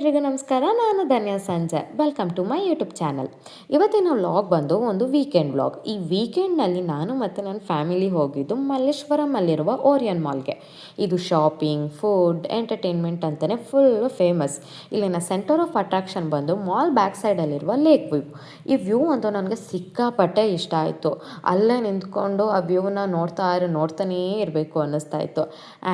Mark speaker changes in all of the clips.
Speaker 1: ಎಲ್ರಿಗೂ ನಮಸ್ಕಾರ. ನಾನು ಧನ್ಯ ಸಂಜೆ. Welcome to my YouTube channel. ಇವತ್ತಿನ ವ್ಲಾಗ್ ಬಂದು ಒಂದು ವೀಕೆಂಡ್ ವ್ಲಾಗ್. ಈ ವೀಕೆಂಡ್ನಲ್ಲಿ ನಾನು ಮತ್ತು ನನ್ನ ಫ್ಯಾಮಿಲಿ ಹೋಗಿದ್ದು ಮಲ್ಲೇಶ್ವರಮಲ್ಲಿರುವ ಓರಿಯನ್ ಮಾಲ್ಗೆ. ಇದು ಶಾಪಿಂಗ್, ಫುಡ್, ಎಂಟರ್ಟೈನ್ಮೆಂಟ್ ಅಂತಲೇ ಫುಲ್ಲು ಫೇಮಸ್. ಇಲ್ಲಿನ ಸೆಂಟರ್ ಆಫ್ ಅಟ್ರಾಕ್ಷನ್ ಬಂದು ಮಾಲ್ ಬ್ಯಾಕ್ ಸೈಡಲ್ಲಿರುವ ಲೇಕ್ ವ್ಯೂ. ಈ ವ್ಯೂ ಅಂತೂ ನನಗೆ ಸಿಕ್ಕಾಪಟ್ಟೆ ಇಷ್ಟ ಆಯಿತು. ಅಲ್ಲೇ ನಿಂತ್ಕೊಂಡು ಆ ವ್ಯೂನ ನೋಡ್ತಾನೇ ಇರಬೇಕು ಅನ್ನಿಸ್ತಾ ಇತ್ತು.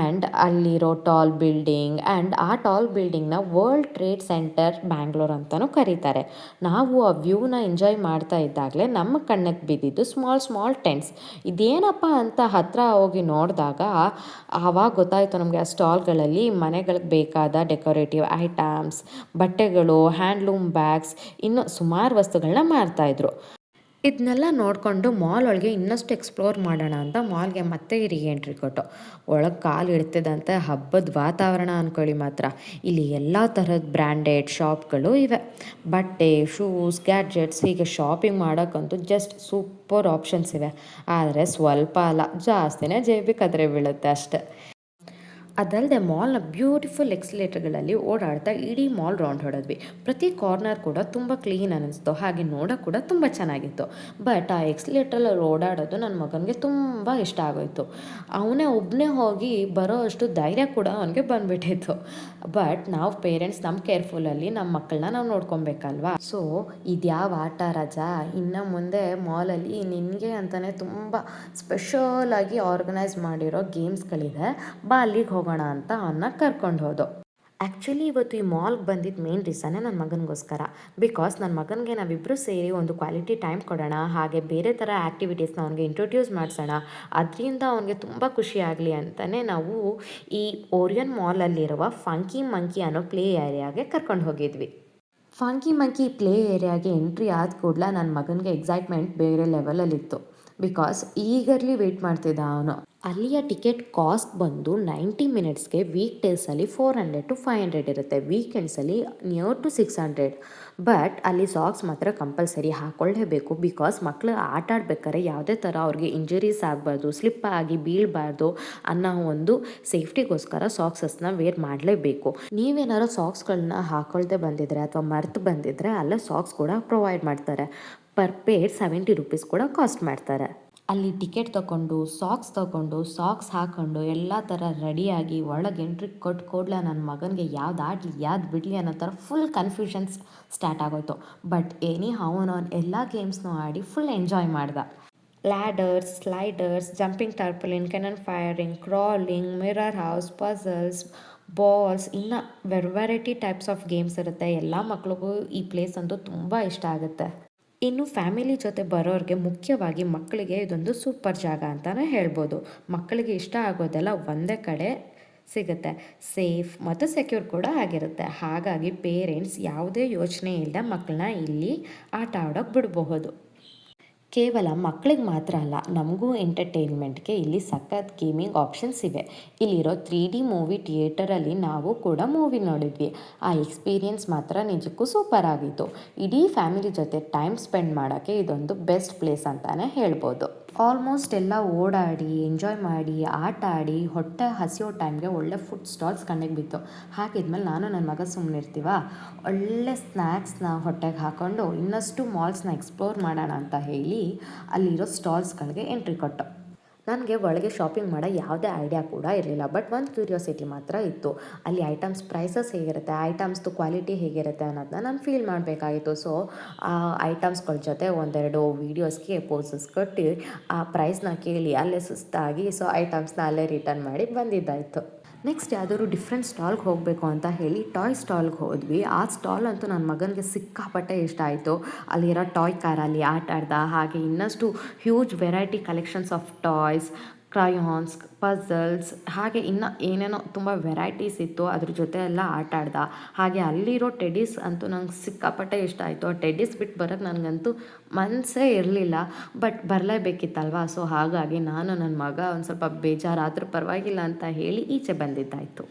Speaker 1: ಆ್ಯಂಡ್ ಅಲ್ಲಿರೋ ಟಾಲ್ ಬಿಲ್ಡಿಂಗ್ ಆ್ಯಂಡ್ ಆ ಟಾಲ್ ಬಿಲ್ಡಿಂಗ್ನ ವರ್ಲ್ಡ್ ಟ್ರೇಡ್ ಸೆಂಟರ್ ಬ್ಯಾಂಗ್ಳೂರ್ ಅಂತಲೂ ಕರೀತಾರೆ. ನಾವು ಆ ವ್ಯೂನ ಎಂಜಾಯ್ ಮಾಡ್ತಾ ಇದ್ದಾಗಲೇ ನಮ್ಮ ಕಣ್ಣಿಗೆ ಬಿದ್ದಿದ್ದು ಸ್ಮಾಲ್ ಟೆಂಟ್ಸ್. ಇದೇನಪ್ಪ ಅಂತ ಹತ್ತಿರ ಹೋಗಿ ನೋಡಿದಾಗ ಆವಾಗ ಗೊತ್ತಾಯಿತು ನಮಗೆ. ಆ ಸ್ಟಾಲ್ಗಳಲ್ಲಿ ಮನೆಗಳಿಗೆ ಬೇಕಾದ ಡೆಕೋರೇಟಿವ್ ಐಟಮ್ಸ್, ಬಟ್ಟೆಗಳು, ಹ್ಯಾಂಡ್ಲೂಮ್ ಬ್ಯಾಗ್ಸ್, ಇನ್ನೂ ಸುಮಾರು ವಸ್ತುಗಳನ್ನ ಮಾರ್ತಾಯಿದ್ರು. ಇದನ್ನೆಲ್ಲ ನೋಡಿಕೊಂಡು ಮಾಲ್ ಒಳಗೆ ಇನ್ನಷ್ಟು ಎಕ್ಸ್ಪ್ಲೋರ್ ಮಾಡೋಣ ಅಂತ ಮಾಲ್ಗೆ ಮತ್ತೆ ಎಂಟ್ರಿ ಕೊಟ್ಟು ಒಳಗೆ ಕಾಲು ಇಡ್ತಿದ್ದಂತೆ ಹಬ್ಬದ ವಾತಾವರಣ ಅಂದ್ಕೊಳ್ಳಿ ಮಾತ್ರ. ಇಲ್ಲಿ ಎಲ್ಲ ಥರದ ಬ್ರ್ಯಾಂಡೆಡ್ ಶಾಪ್ಗಳು ಇವೆ. ಬಟ್ಟೆ, ಶೂಸ್, ಗ್ಯಾಡ್ಜೆಟ್ಸ್ ಹೀಗೆ ಶಾಪಿಂಗ್ ಮಾಡೋಕ್ಕಂತೂ ಜಸ್ಟ್ ಸೂಪರ್ ಆಪ್ಷನ್ಸ್ ಇವೆ. ಆದರೆ ಸ್ವಲ್ಪ ಅಲ್ಲ, ಜಾಸ್ತಿನೇ ಜೇಬಿಗೆ ಕದ್ರೆ ಬೀಳುತ್ತೆ ಅಷ್ಟೆ. ಅದಲ್ಲದೆ ಮಾಲ್ನ ಬ್ಯೂಟಿಫುಲ್ ಎಕ್ಸ್ಲೇಟರ್ಗಳಲ್ಲಿ ಓಡಾಡ್ತಾ ಇಡೀ ಮಾಲ್ ರೌಂಡ್ ಹೊಡೆದ್ವಿ. ಪ್ರತಿ ಕಾರ್ನರ್ ಕೂಡ ತುಂಬ ಕ್ಲೀನ್ ಅನ್ನಿಸ್ತು, ಹಾಗೆ ನೋಡೋಕೆ ಕೂಡ ತುಂಬ ಚೆನ್ನಾಗಿತ್ತು. ಬಟ್ ಆ ಎಕ್ಸ್ಲೇಟ್ರಲ್ಲಿ ಓಡಾಡೋದು ನನ್ನ ಮಗನಿಗೆ ತುಂಬ ಇಷ್ಟ ಆಗೋಯಿತು. ಅವನೇ ಒಬ್ಬನೇ ಹೋಗಿ ಬರೋ ಅಷ್ಟು ಧೈರ್ಯ ಕೂಡ ಅವನಿಗೆ ಬಂದುಬಿಟ್ಟಿತ್ತು. ಬಟ್ ನಾವು ಪೇರೆಂಟ್ಸ್ ನಮ್ಮ ಕೇರ್ಫುಲ್ಲಲ್ಲಿ ನಮ್ಮ ಮಕ್ಕಳನ್ನ ನಾವು ನೋಡ್ಕೊಬೇಕಲ್ವಾ. ಸೊ ಇದ್ಯಾವ ಆಟ ರಜಾ, ಇನ್ನು ಮುಂದೆ ಮಾಲಲ್ಲಿ ನಿನಗೆ ಅಂತಲೇ ತುಂಬ ಸ್ಪೆಷಲಾಗಿ ಆರ್ಗನೈಸ್ ಮಾಡಿರೋ ಗೇಮ್ಸ್ಗಳಿದೆ, ಬಾ ಅಲ್ಲಿಗೆ ಹೋಗೋಣ ಅಂತ ಅವನ್ನ ಕರ್ಕೊಂಡು ಹೋದೋ. ಆ್ಯಕ್ಚುಲಿ ಇವತ್ತು ಈ ಮಾಲ್ಗೆ ಬಂದಿದ್ದು ಮೇನ್ ರೀಸನ್ನೇ ನನ್ನ ಮಗನಿಗೋಸ್ಕರ. ಬಿಕಾಸ್ ನನ್ನ ಮಗನಿಗೆ ನಾವಿಬ್ಬರು ಸೇರಿ ಒಂದು ಕ್ವಾಲಿಟಿ ಟೈಮ್ ಕೊಡೋಣ, ಹಾಗೆ ಬೇರೆ ಥರ ಆ್ಯಕ್ಟಿವಿಟೀಸ್ನ ಅವ್ನಿಗೆ ಇಂಟ್ರೊಡ್ಯೂಸ್ ಮಾಡಿಸೋಣ, ಅದರಿಂದ ಅವನಿಗೆ ತುಂಬ ಖುಷಿ ಆಗಲಿ ಅಂತಲೇ ನಾವು ಈ ಓರಿಯನ್ ಮಾಲಲ್ಲಿರುವ ಫಂಕಿ ಮಂಕಿ ಅನ್ನೋ ಪ್ಲೇ ಏರಿಯಾಗೆ ಕರ್ಕೊಂಡು ಹೋಗಿದ್ವಿ. ಫಂಕಿ ಮಂಕಿ ಪ್ಲೇ ಏರಿಯಾಗೆ ಎಂಟ್ರಿ ಆದ ಕೂಡಲೇ ನನ್ನ ಮಗನಿಗೆ ಎಕ್ಸೈಟ್ಮೆಂಟ್ ಬೇರೆ ಲೆವೆಲಲ್ಲಿತ್ತು. ಬಿಕಾಸ್ ಈಗರ್ಲಿ ವೆಯ್ಟ್ ಮಾಡ್ತಿದ್ದ ಅವನು. ಅಲ್ಲಿಯ ಟಿಕೆಟ್ ಕಾಸ್ಟ್ ಬಂದು 90 ಮಿನಿಟ್ಸ್ಗೆ ವೀಕ್ ಡೇಸಲ್ಲಿ 400 to 500 ಇರುತ್ತೆ, ವೀಕೆಂಡ್ಸಲ್ಲಿ ನಿಯರ್ ಟು 600. ಬಟ್ ಅಲ್ಲಿ ಸಾಕ್ಸ್ ಮಾತ್ರ ಕಂಪಲ್ಸರಿ ಹಾಕ್ಕೊಳ್ಳೇಬೇಕು. ಬಿಕಾಸ್ ಮಕ್ಕಳು ಆಟ ಆಡ್ಬೇಕಾದ್ರೆ ಯಾವುದೇ ಥರ ಅವ್ರಿಗೆ ಇಂಜರೀಸ್ ಆಗಬಾರ್ದು, ಸ್ಲಿಪ್ ಆಗಿ ಬೀಳಬಾರ್ದು ಅನ್ನೋ ಒಂದು ಸೇಫ್ಟಿಗೋಸ್ಕರ ಸಾಕ್ಸಸ್ನ ವೇರ್ ಮಾಡಲೇಬೇಕು. ನೀವೇನಾದ್ರು ಸಾಕ್ಸ್ಗಳನ್ನ ಹಾಕ್ಕೊಳ್ದೆ ಬಂದಿದ್ರೆ ಅಥವಾ ಮರ್ತು ಬಂದಿದ್ರೆ ಅಲ್ಲೇ ಸಾಕ್ಸ್ ಕೂಡ ಪ್ರೊವೈಡ್ ಮಾಡ್ತಾರೆ. ಪರ್ ಪೇರ್ 70 ರೂಪೀಸ್ ಕೂಡ ಕಾಸ್ಟ್ ಮಾಡ್ತಾರೆ. ಅಲ್ಲಿ ಟಿಕೆಟ್ ತೊಗೊಂಡು ಸಾಕ್ಸ್ ಹಾಕ್ಕೊಂಡು ಎಲ್ಲ ಥರ ರೆಡಿಯಾಗಿ ಒಳಗೆ ಎಂಟ್ರಿ ಕೊಟ್ಟು ಕೂಡಲೇ ನನ್ನ ಮಗನಿಗೆ ಯಾವ್ದು ಆಡಲಿ ಯಾವ್ದು ಬಿಡಲಿ ಅನ್ನೋ ಥರ ಫುಲ್ ಕನ್ಫ್ಯೂಷನ್ಸ್ ಸ್ಟಾರ್ಟ್ ಆಗೋಯ್ತು. ಬಟ್ ಅವನು ಎಲ್ಲ ಗೇಮ್ಸ್ನೂ ಆಡಿ ಫುಲ್ ಎಂಜಾಯ್ ಮಾಡ್ದ. Ladders, sliders, jumping tarpaulin, cannon firing, crawling, mirror house, puzzles, balls, ಇನ್ನು ವೆರೈಟಿ ಟೈಪ್ಸ್ ಆಫ್ ಗೇಮ್ಸ್ ಇರುತ್ತೆ. ಎಲ್ಲ ಮಕ್ಳಿಗೂ ಈ ಪ್ಲೇಸ್ ಅಂತೂ ತುಂಬ ಇಷ್ಟ ಆಗುತ್ತೆ. ಇನ್ನು ಫ್ಯಾಮಿಲಿ ಜೊತೆ ಬರೋರಿಗೆ, ಮುಖ್ಯವಾಗಿ ಮಕ್ಕಳಿಗೆ ಇದೊಂದು ಸೂಪರ್ ಜಾಗ ಅಂತಲೇ ಹೇಳ್ಬೋದು. ಮಕ್ಕಳಿಗೆ ಇಷ್ಟ ಆಗೋದೆಲ್ಲ ಒಂದೇ ಕಡೆ ಸಿಗುತ್ತೆ, ಸೇಫ್ ಮತ್ತು ಸೆಕ್ಯೂರ್ ಕೂಡ ಆಗಿರುತ್ತೆ. ಹಾಗಾಗಿ ಪೇರೆಂಟ್ಸ್ ಯಾವುದೇ ಯೋಚನೆ ಇಲ್ಲದೆ ಮಕ್ಕಳನ್ನ ಇಲ್ಲಿ ಆಟ ಆಡೋಕ್ಕೆ ಬಿಡಬಹುದು. ಕೇವಲ ಮಕ್ಕಳಿಗೆ ಮಾತ್ರ ಅಲ್ಲ, ನಮಗೂ ಎಂಟರ್ಟೈನ್ಮೆಂಟ್ಗೆ ಇಲ್ಲಿ ಸಖತ್ ಗೇಮಿಂಗ್ ಆಪ್ಷನ್ಸ್ ಇವೆ. ಇಲ್ಲಿರೋ 3D ಮೂವಿ ಥಿಯೇಟರಲ್ಲಿ ನಾವು ಕೂಡ ಮೂವಿ ನೋಡಿದ್ವಿ. ಆ ಎಕ್ಸ್ಪೀರಿಯನ್ಸ್ ಮಾತ್ರ ನಿಜಕ್ಕೂ ಸೂಪರ್ ಆಗಿತ್ತು. ಇಡೀ ಫ್ಯಾಮಿಲಿ ಜೊತೆ ಟೈಮ್ ಸ್ಪೆಂಡ್ ಮಾಡೋಕ್ಕೆ ಇದೊಂದು ಬೆಸ್ಟ್ ಪ್ಲೇಸ್ ಅಂತಲೇ ಹೇಳ್ಬೋದು. ಆಲ್ಮೋಸ್ಟ್ ಎಲ್ಲ ಓಡಾಡಿ ಎಂಜಾಯ್ ಮಾಡಿ ಆಟ ಆಡಿ ಹೊಟ್ಟೆ ಹಸಿಯೋ ಟೈಮ್ಗೆ ಒಳ್ಳೆ ಫುಡ್ ಸ್ಟಾಲ್ಸ್ ಕಣ್ಣಿಗೆ ಬಿತ್ತು. ಹಾಗಿದ್ಮೇಲೆ ನಾನು ನನ್ನ ಮಗ ಸುಮ್ಮನೆ ಇರ್ತೀವ, ಒಳ್ಳೆ ಸ್ನ್ಯಾಕ್ಸ್ನ ಹೊಟ್ಟೆಗೆ ಹಾಕ್ಕೊಂಡು ಇನ್ನಷ್ಟು ಮಾಲ್ಸ್ನ ಎಕ್ಸ್ಪ್ಲೋರ್ ಮಾಡೋಣ ಅಂತ ಹೇಳಿ ಅಲ್ಲಿರೋ ಸ್ಟಾಲ್ಸ್ಗಳಿಗೆ ಎಂಟ್ರಿ ಕೊಟ್ಟು. ನನಗೆ ಒಳಗೆ ಶಾಪಿಂಗ್ ಮಾಡೋ ಯಾವುದೇ ಐಡಿಯಾ ಕೂಡ ಇರಲಿಲ್ಲ. ಬಟ್ ಒಂದು ಕ್ಯೂರಿಯಾಸಿಟಿ ಮಾತ್ರ ಇತ್ತು, ಅಲ್ಲಿ ಐಟಮ್ಸ್ ಪ್ರೈಸಸ್ ಹೇಗಿರುತ್ತೆ, ಐಟಮ್ಸ್ದು ಕ್ವಾಲಿಟಿ ಹೇಗಿರುತ್ತೆ ಅನ್ನೋದನ್ನ ನಾನು ಫೀಲ್ ಮಾಡಬೇಕಾಗಿತ್ತು. ಸೊ ಆ ಐಟಮ್ಸ್ಗಳ ಜೊತೆ ಒಂದೆರಡು ವೀಡಿಯೋಸ್ಗೆ ಪೋಸಸ್ ಕೊಟ್ಟು ಆ ಪ್ರೈಸ್ನ ಕೇಳಿ ಅಲ್ಲೇ ಸುಸ್ತಾಗಿ ಸೊ ಐಟಮ್ಸ್ನ ಅಲ್ಲೇ ರಿಟರ್ನ್ ಮಾಡಿ ಬಂದಿದ್ದಾಯಿತು. ನೆಕ್ಸ್ಟ್ ಯಾವುದಾದ್ರು ಡಿಫ್ರೆಂಟ್ ಸ್ಟಾಲ್ಗೆ ಹೋಗಬೇಕು ಅಂತ ಹೇಳಿ ಟಾಯ್ ಸ್ಟಾಲ್ಗೆ ಹೋದ್ವಿ. ಆ ಸ್ಟಾಲ್ ಅಂತೂ ನನ್ನ ಮಗನಿಗೆ ಸಿಕ್ಕಾಪಟ್ಟೆ ಇಷ್ಟ ಆಯಿತು. ಅಲ್ಲಿರೋ ಟಾಯ್ ಕಾರಲ್ಲಿ ಆಟ ಆಡ್ದ, ಹಾಗೆ ಇನ್ನಷ್ಟು huge variety collections of toys, crayons, puzzles, ಹಾಗೆ ಇನ್ನು ಏನೇನೋ ತುಂಬ ವೆರೈಟೀಸ್ ಇತ್ತು. ಅದ್ರ ಜೊತೆ ಎಲ್ಲ ಆಟ ಆಡ್ದ. ಹಾಗೆ ಅಲ್ಲಿರೋ ಟೆಡೀಸ್ ಅಂತೂ ನಂಗೆ ಸಿಕ್ಕಾಪಟ್ಟೆ ಇಷ್ಟ ಆಯಿತು. ಆ ಟೆಡೀಸ್ ಬಿಟ್ಟು ಬರೋಕ್ಕೆ ನನಗಂತೂ ಮನಸ್ಸೇ ಇರಲಿಲ್ಲ. ಬಟ್ ಬರಲೇಬೇಕಿತ್ತಲ್ವ. ಸೊ ಹಾಗಾಗಿ ನಾನು ನನ್ನ ಮಗ ಒಂದು ಸ್ವಲ್ಪ ಬೇಜಾರಾದರೂ ಪರವಾಗಿಲ್ಲ ಅಂತ ಹೇಳಿ ಈಚೆ ಬಂದಿದ್ದಾಯಿತು.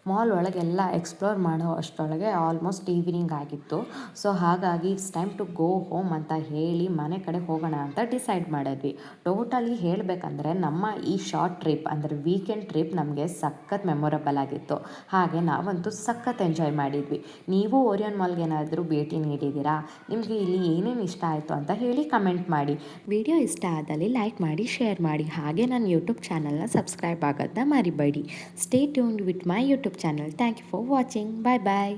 Speaker 1: ಮಾಲ್ ಒಳಗೆಲ್ಲ ಎಕ್ಸ್ಪ್ಲೋರ್ ಮಾಡೋ ಅಷ್ಟರೊಳಗೆ ಆಲ್ಮೋಸ್ಟ್ ಈವ್ನಿಂಗ್ ಆಗಿತ್ತು. ಸೊ ಹಾಗಾಗಿ it's time to go home ಅಂತ ಹೇಳಿ ಮನೆ ಕಡೆ ಹೋಗೋಣ ಅಂತ ಡಿಸೈಡ್ ಮಾಡಿದ್ವಿ. ಟೋಟಲಿ ಹೇಳಬೇಕಂದ್ರೆ ನಮ್ಮ ಈ ಶಾರ್ಟ್ ಟ್ರಿಪ್ ಅಂದರೆ ವೀಕೆಂಡ್ ಟ್ರಿಪ್ ನಮಗೆ ಸಖತ್ ಮೆಮೊರಬಲ್ ಆಗಿತ್ತು. ಹಾಗೆ ನಾವಂತೂ ಸಖತ್ ಎಂಜಾಯ್ ಮಾಡಿದ್ವಿ. ನೀವು ಓರಿಯನ್ ಮಾಲ್ಗೆ ಏನಾದರೂ ಭೇಟಿ ನೀಡಿದ್ದೀರಾ? ನಿಮಗೆ ಇಲ್ಲಿ ಏನೇನು ಇಷ್ಟ ಆಯಿತು ಅಂತ ಹೇಳಿ ಕಮೆಂಟ್ ಮಾಡಿ. ವಿಡಿಯೋ ಇಷ್ಟ ಆದಲ್ಲಿ ಲೈಕ್ ಮಾಡಿ, ಶೇರ್ ಮಾಡಿ. ಹಾಗೆ ನನ್ನ ಯೂಟ್ಯೂಬ್ ಚಾನಲ್ನ ಸಬ್ಸ್ಕ್ರೈಬ್ ಆಗೋದನ್ನ ಮರಿಬೇಡಿ. Stay tuned with my YouTube channel. Thank you for watching. Bye bye.